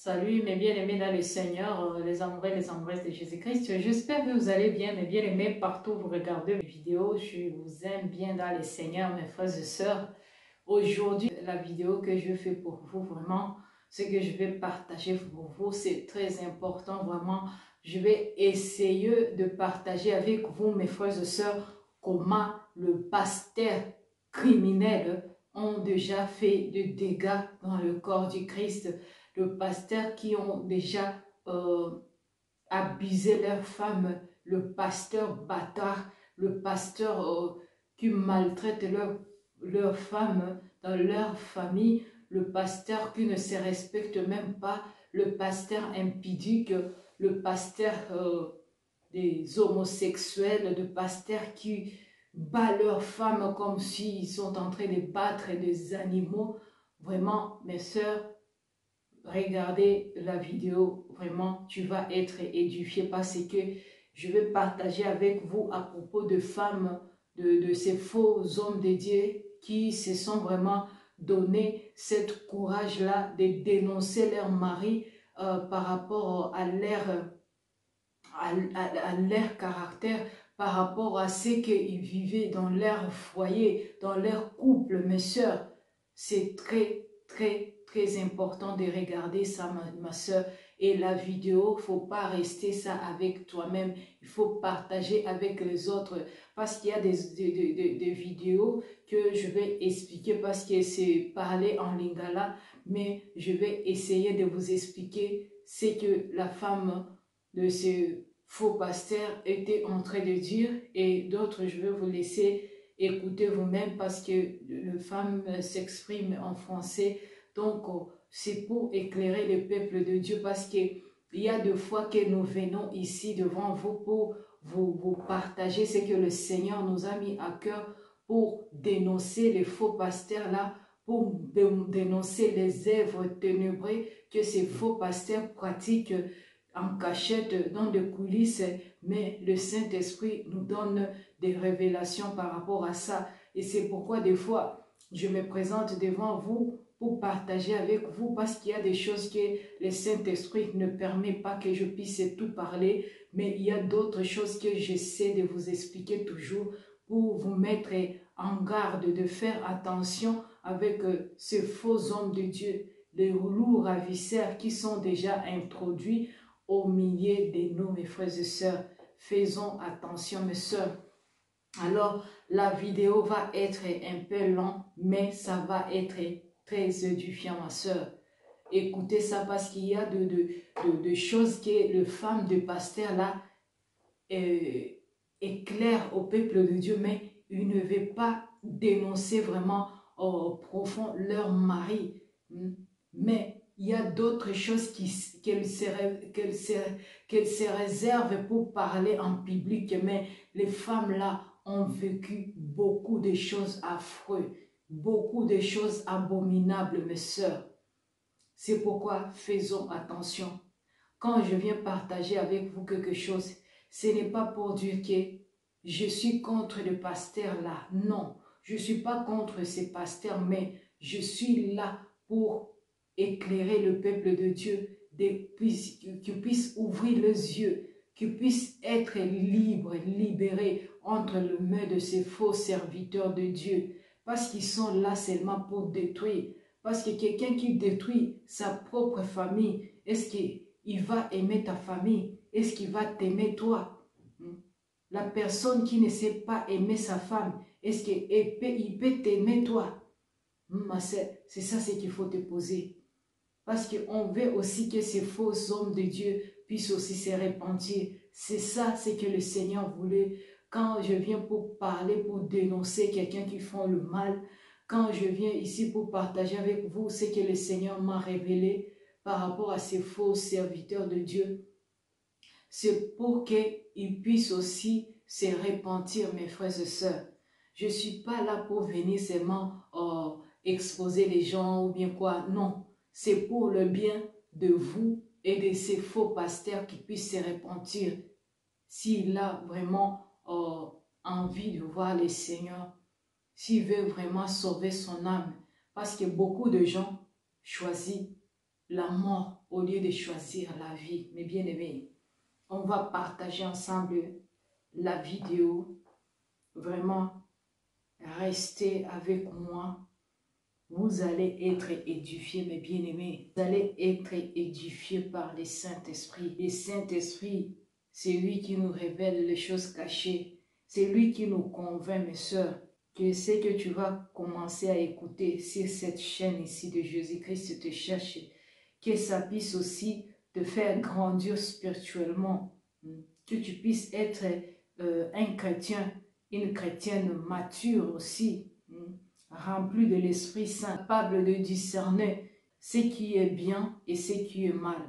Salut mes bien-aimés dans le Seigneur, les amoureux et les amoureuses de Jésus-Christ. J'espère que vous allez bien, mes bien-aimés, partout où vous regardez mes vidéos. Je vous aime bien dans le Seigneur, mes frères et sœurs. Aujourd'hui, la vidéo que je fais pour vous, vraiment, ce que je vais partager pour vous, c'est très important, vraiment. Je vais essayer de partager avec vous, mes frères et sœurs, comment le pasteur criminel ont déjà fait de dégâts dans le corps du Christ. Le pasteur qui ont déjà abusé leurs femmes, le pasteur bâtard, le pasteur qui maltraite leurs femmes dans leur famille, le pasteur qui ne se respecte même pas, le pasteur impudique, le pasteur des homosexuels, le pasteur qui bat leurs femmes comme s'ils sont en train de battre des animaux. Vraiment, mes sœurs, regardez la vidéo, vraiment, tu vas être édifié parce que je vais partager avec vous à propos de femmes, de ces faux hommes de Dieu qui se sont vraiment donné cette courage-là de dénoncer leur mari par rapport à leur caractère, par rapport à ce qu'ils vivaient dans leur foyer, dans leur couple, mes sœurs. C'est très important de regarder ça, ma soeur. Et la vidéo, il ne faut pas rester ça avec toi-même. Il faut partager avec les autres. Parce qu'il y a des vidéos que je vais expliquer parce que c'est parlé en lingala. Mais je vais essayer de vous expliquer ce que la femme de ce faux pasteur était en train de dire. Et d'autres, je vais vous laisser écoutez vous-même parce que le femme s'exprime en français. Donc, c'est pour éclairer le peuple de Dieu parce qu'il y a des fois que nous venons ici devant vous pour vous partager ce que le Seigneur nous a mis à cœur pour dénoncer les faux pasteurs là, pour dénoncer les œuvres ténébreuses que ces faux pasteurs pratiquent en cachette dans des coulisses, mais le Saint-Esprit nous donne des révélations par rapport à ça. Et c'est pourquoi des fois, je me présente devant vous pour partager avec vous parce qu'il y a des choses que le Saint-Esprit ne permet pas que je puisse tout parler, mais il y a d'autres choses que j'essaie de vous expliquer toujours pour vous mettre en garde de faire attention avec ces faux hommes de Dieu, les loups ravisseurs qui sont déjà introduits au milieu de nous, mes frères et sœurs. Faisons attention, mes sœurs. Alors, la vidéo va être un peu longue, mais ça va être très édifiant, ma sœur. Écoutez ça parce qu'il y a de choses que le femme de pasteur là éclaire au peuple de Dieu, mais il ne veut pas dénoncer vraiment au profond leur mari. Mais il y a d'autres choses qu'elle se réserve pour parler en public, mais les femmes là ont vécu beaucoup de choses affreuses, beaucoup de choses abominables, mes sœurs. C'est pourquoi faisons attention. Quand je viens partager avec vous quelque chose, ce n'est pas pour dire que je suis contre le pasteur là. Non, je ne suis pas contre ces pasteurs, mais je suis là pour éclairer le peuple de Dieu, qu'ils puissent ouvrir les yeux, qu'ils puissent être libres, libérés entre les mains de ces faux serviteurs de Dieu, parce qu'ils sont là seulement pour détruire. Parce que quelqu'un qui détruit sa propre famille, est-ce qu'il va aimer ta famille? Est-ce qu'il va t'aimer toi? La personne qui ne sait pas aimer sa femme, est-ce qu'il peut t'aimer toi? Ma sœur, c'est ça ce qu'il faut te poser. Parce qu'on veut aussi que ces faux hommes de Dieu puissent aussi se repentir. C'est ça ce que le Seigneur voulait. Quand je viens pour parler, pour dénoncer quelqu'un qui font le mal, quand je viens ici pour partager avec vous ce que le Seigneur m'a révélé par rapport à ces faux serviteurs de Dieu, c'est pour qu'ils puissent aussi se repentir, mes frères et sœurs. Je ne suis pas là pour venir seulement exposer les gens ou bien quoi. Non, c'est pour le bien de vous et de ces faux pasteurs qui puissent se repentir. S'il a vraiment envie de voir le Seigneur, s'il veut vraiment sauver son âme. Parce que beaucoup de gens choisissent la mort au lieu de choisir la vie. Mes bien-aimés, on va partager ensemble la vidéo. Vraiment, restez avec moi. Vous allez être édifiés, mes bien-aimés. Vous allez être édifiés par le Saint-Esprit. Le Saint-Esprit, c'est lui qui nous révèle les choses cachées. C'est lui qui nous convainc, mes sœurs. Je sais que tu vas commencer à écouter sur cette chaîne ici de Jésus-Christ te cherche. Que ça puisse aussi te faire grandir spirituellement. Que tu puisses être un chrétien, une chrétienne mature aussi. Rempli de l'Esprit Saint, capable de discerner ce qui est bien et ce qui est mal,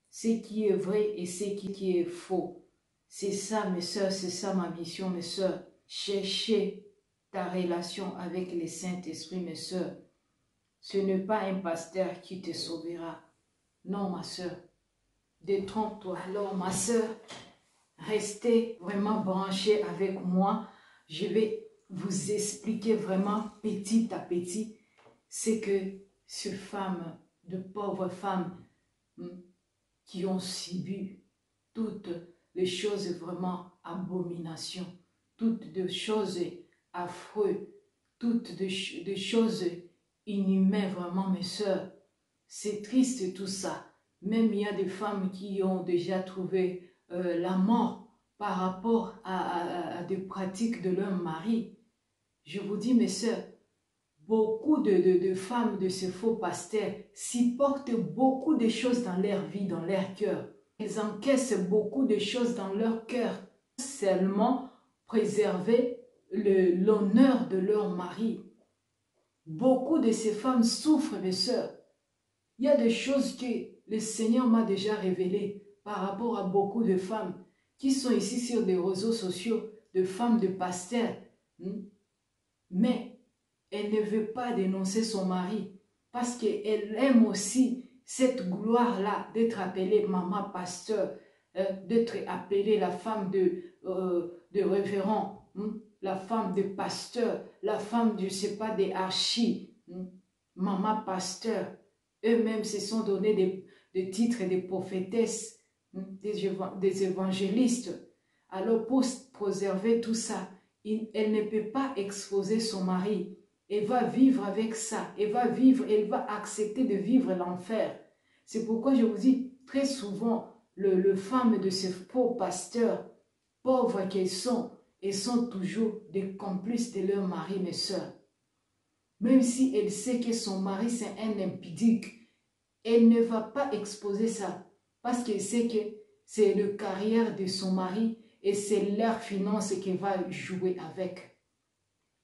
ce qui est vrai et ce qui est faux. C'est ça, mes sœurs, c'est ça ma mission, mes sœurs. Cherchez ta relation avec le Saint-Esprit, mes sœurs. Ce n'est pas un pasteur qui te sauvera. Non, ma sœur. Détrompe-toi. Alors, ma sœur, restez vraiment branchée avec moi. Je vais vous expliquer vraiment petit à petit ce que ces femmes, de pauvres femmes qui ont subi toutes les choses vraiment abominations, toutes des choses affreuses, toutes des choses inhumaines vraiment, mes sœurs. C'est triste tout ça. Même il y a des femmes qui ont déjà trouvé la mort par rapport à des pratiques de leur mari. Je vous dis, mes sœurs, beaucoup de femmes de ces faux pasteurs supportent beaucoup de choses dans leur vie, dans leur cœur. Elles encaissent beaucoup de choses dans leur cœur. Seulement préserver l'honneur de leur mari. Beaucoup de ces femmes souffrent, mes sœurs. Il y a des choses que le Seigneur m'a déjà révélées par rapport à beaucoup de femmes qui sont ici sur des réseaux sociaux, de femmes de pasteurs. Mais elle ne veut pas dénoncer son mari parce qu'elle aime aussi cette gloire-là d'être appelée maman pasteur, d'être appelée la femme de révérend, la femme de pasteur, la femme, je ne sais pas, des archis, maman pasteur. Eux-mêmes se sont donné des titres de prophétesses, des évangélistes. Alors pour préserver tout ça, elle ne peut pas exposer son mari. Elle va vivre avec ça. Elle va accepter de vivre l'enfer. C'est pourquoi je vous dis, très souvent, les femmes de ces faux pasteurs, pauvres qu'elles sont, elles sont toujours des complices de leur mari, mes sœurs. Même si elle sait que son mari c'est un impudique, elle ne va pas exposer ça parce qu'elle sait que c'est la carrière de son mari et c'est leur finance qu'elle va jouer avec.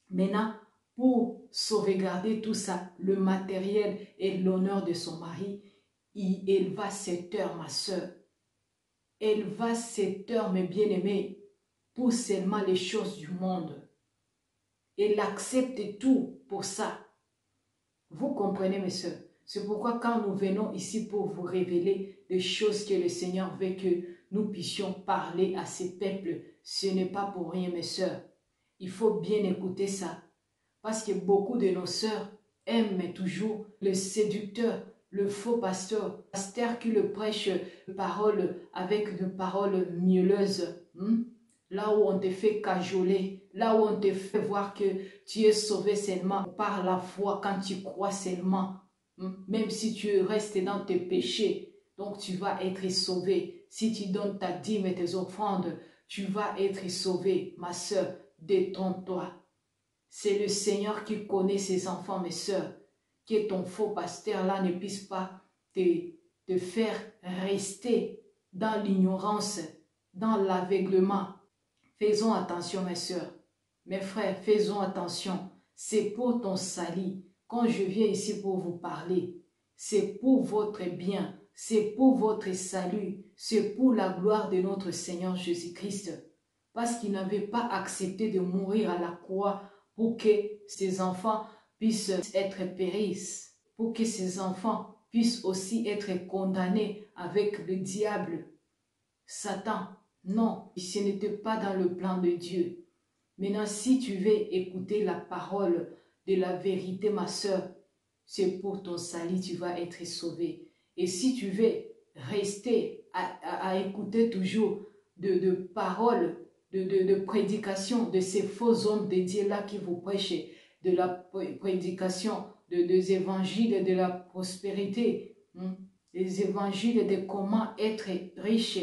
Maintenant, pour sauvegarder tout ça, le matériel et l'honneur de son mari, elle va se taire, ma soeur. Elle va se taire, mes bien-aimés, pour seulement les choses du monde. Elle accepte tout pour ça. Vous comprenez, mes soeurs? C'est pourquoi quand nous venons ici pour vous révéler des choses que le Seigneur veut que nous puissions parler à ces peuples, ce n'est pas pour rien, mes soeurs. Il faut bien écouter ça. Parce que beaucoup de nos sœurs aiment toujours le séducteur, le faux pasteur qui le prêche parole avec de paroles mielleuses. Là où on te fait cajoler, là où on te fait voir que tu es sauvé seulement par la foi quand tu crois seulement. Même si tu restes dans tes péchés, donc tu vas être sauvé. Si tu donnes ta dîme et tes offrandes, tu vas être sauvé. Ma sœur, détrompe-toi. C'est le Seigneur qui connaît ses enfants, mes sœurs. Que ton faux pasteur là ne puisse pas te faire rester dans l'ignorance, dans l'aveuglement. Faisons attention, mes sœurs. Mes frères, faisons attention. C'est pour ton salut. Quand je viens ici pour vous parler, c'est pour votre bien. C'est pour votre salut. C'est pour la gloire de notre Seigneur Jésus-Christ. Parce qu'il n'avait pas accepté de mourir à la croix pour que ses enfants puissent être péris, pour que ses enfants puissent aussi être condamnés avec le diable, Satan. Non, ce n'était pas dans le plan de Dieu. Maintenant, si tu veux écouter la parole de la vérité, ma sœur, c'est pour ton salut, tu vas être sauvé. Et si tu veux rester à écouter toujours de paroles, de prédication de ces faux hommes de Dieu là qui vous prêchent, de la prédication des évangiles de la prospérité, les évangiles de comment être riche,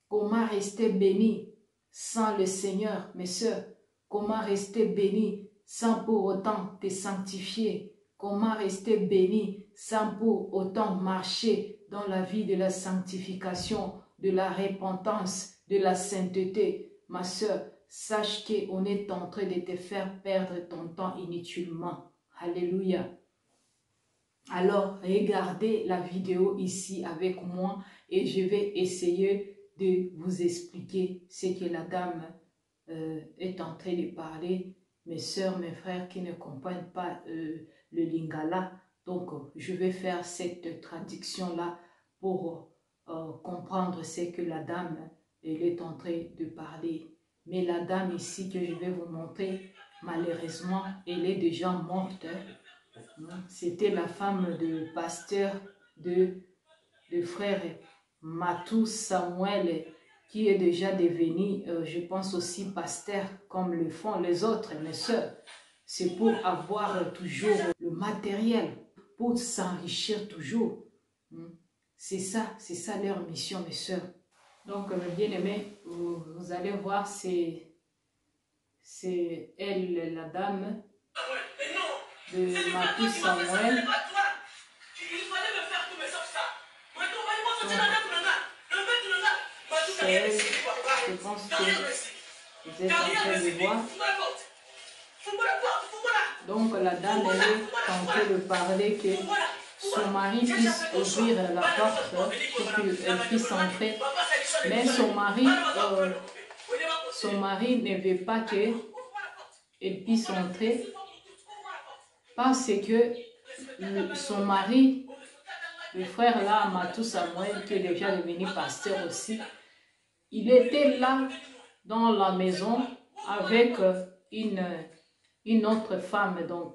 comment rester béni sans le Seigneur, mes sœurs, comment rester béni sans pour autant te sanctifier, comment rester béni sans pour autant marcher dans la vie de la sanctification, de la repentance, de la sainteté. Ma sœur, sache qu'on est en train de te faire perdre ton temps inutilement. Alléluia. Alors, regardez la vidéo ici avec moi et je vais essayer de vous expliquer ce que la dame est en train de parler. Mes sœurs, mes frères qui ne comprennent pas le lingala, donc je vais faire cette traduction-là pour comprendre ce que la dame elle est en train de parler. Mais la dame ici que je vais vous montrer, malheureusement, elle est déjà morte. C'était la femme de pasteur de frère Matou Samuel, qui est déjà devenu, je pense aussi pasteur, comme le font les autres, mes sœurs. C'est pour avoir toujours le matériel, pour s'enrichir toujours. C'est ça leur mission, mes sœurs. Donc, mes bien-aimés, vous allez voir, c'est elle, la dame de Matou Samuel. C'est elle, je pense que vous êtes en train de voir. Donc la dame elle est en train de parler que son mari puisse ouvrir la porte pour qu'elle puisse entrer. Mais son mari ne veut pas qu'elle puisse entrer parce que son mari, le frère là, Matou Samuel, qui est déjà devenu pasteur aussi, il était là dans la maison avec une autre femme. Donc,